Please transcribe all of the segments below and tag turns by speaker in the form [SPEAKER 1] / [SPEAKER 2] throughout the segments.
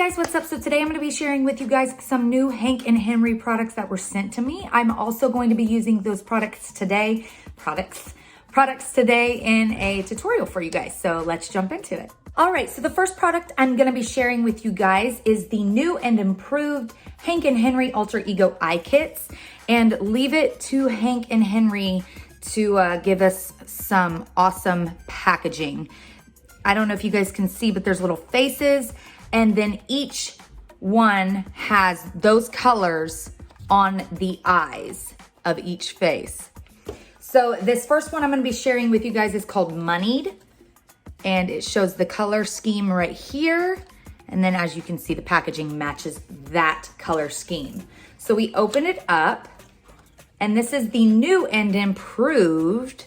[SPEAKER 1] guys, what's up? So today I'm going to be sharing with you guys some new Hank and Henry products that were sent to me. I'm also going to be using those products today in a tutorial for you guys. So let's jump into it. All right, so the first product I'm going to be sharing with you guys is the new and improved Hank and Henry Alter Ego eye kits, and leave it to Hank and Henry to give us some awesome packaging. I don't know if you guys can see, but there's little faces, and then each one has those colors on the eyes of each face. So this first one I'm going to be sharing with you guys is called Moneyed, and it shows the color scheme right here. And then as you can see, the packaging matches that color scheme. So we open it up, and this is the new and improved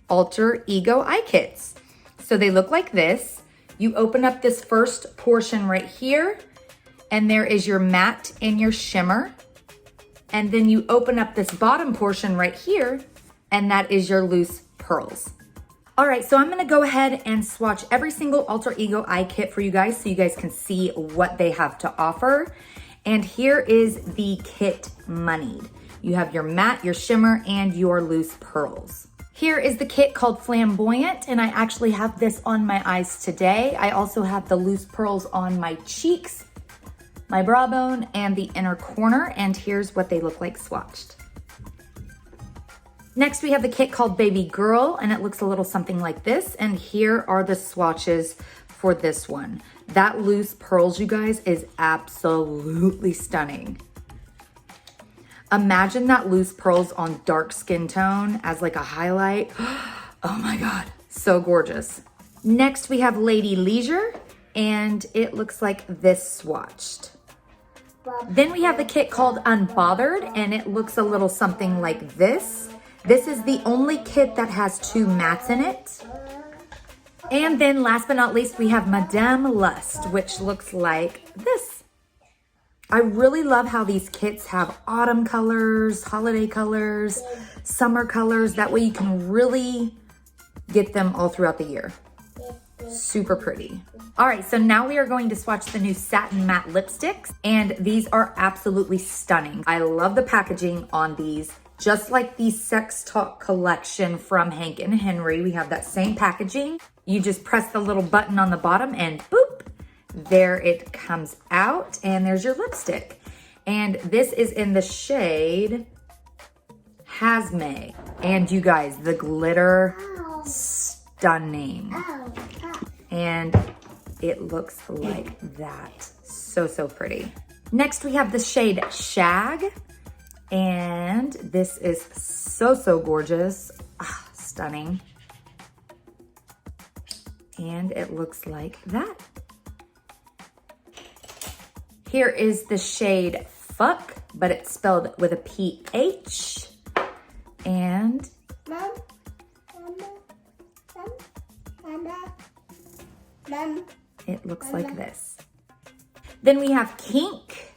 [SPEAKER 1] Alter Ego eye kits. So they look like this. You open up this first portion right here, and there is your matte and your shimmer. And then you open up this bottom portion right here, and that is your loose pearls. All right, so I'm gonna go ahead and swatch every single Alter Ego eye kit for you guys so you guys can see what they have to offer. And here is the kit Moneyed. You have your matte, your shimmer, and your loose pearls. Here is the kit called Flamboyant, and I actually have this on my eyes today. I also have the loose pearls on my cheeks, my brow bone, and the inner corner, and here's what they look like swatched. Next, we have the kit called Baby Girl, and it looks a little something like this, and here are the swatches for this one. That loose pearls, you guys, is absolutely stunning. Imagine that loose pearls on dark skin tone as like a highlight. Oh my God, so gorgeous. Next, we have Lady Leisure, and it looks like this swatched. Then we have the kit called Unbothered, and it looks a little something like this. This is the only kit that has two mattes in it. And then last but not least, we have Madame Lust, which looks like this. I really love how these kits have autumn colors, holiday colors, summer colors. That way you can really get them all throughout the year. Super pretty. All right, so now we are going to swatch the new Satin Matte Lipsticks, and these are absolutely stunning. I love the packaging on these. Just like the Sex Talk collection from Hank and Henry, we have that same packaging. You just press the little button on the bottom and boop, there it comes out, and there's your lipstick. And this is in the shade Hazme. And you guys, the glitter, stunning. And it looks like that. So, so pretty. Next, we have the shade Shag. And this is so, so gorgeous. Stunning. And it looks like that. Here is the shade Fuck, but it's spelled with a PH. And it looks like this. Then we have Kink.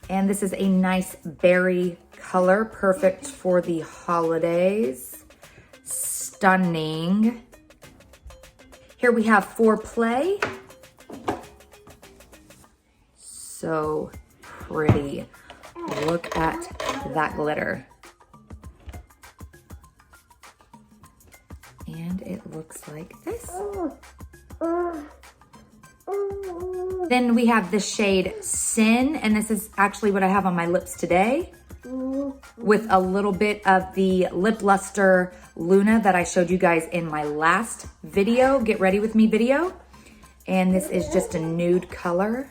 [SPEAKER 1] And this is a nice berry color, perfect for the holidays. Stunning. Here we have Foreplay. So pretty. Look at that glitter. And it looks like this. Then we have the shade Sin, and this is actually what I have on my lips today, with a little bit of the Lip Luster Luna that I showed you guys in my last video, Get Ready With Me video. And this is just a nude color,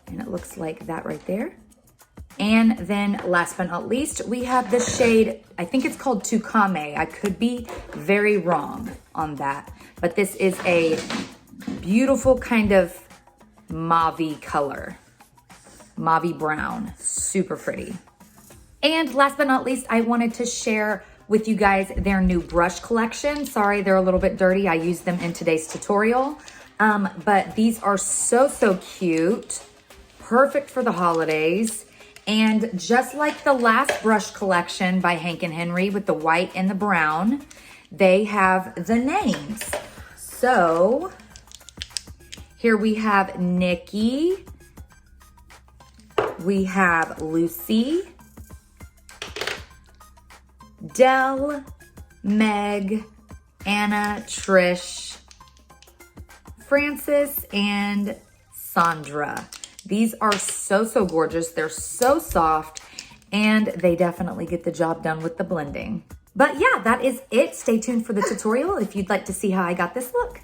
[SPEAKER 1] and it looks like that right there. And then last but not least, we have the shade, I think it's called Tukame. I could be very wrong on that, but this is a beautiful kind of mauve color, mauve brown, super pretty. And last but not least, I wanted to share with you guys their new brush collection. Sorry, they're a little bit dirty. I used them in today's tutorial, but these are so, so cute, perfect for the holidays. And just like the last brush collection by Hank and Henry with the white and the brown, they have the names. So Here we have Nikki. We have Lucy, Dell, Meg, Anna, Trish, Francis, and Sandra. These are so gorgeous. They're so soft, and they definitely get the job done with the blending. But yeah, that is it. Stay tuned for the tutorial if you'd like to see how I got this look.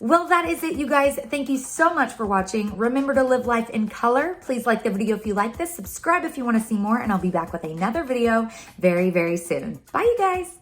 [SPEAKER 1] Well, that is it, you guys. Thank you so much for watching. Remember to live life in color. Please like the video if you like this. Subscribe if you want to see more, and I'll be back with another video very soon. Bye, you guys.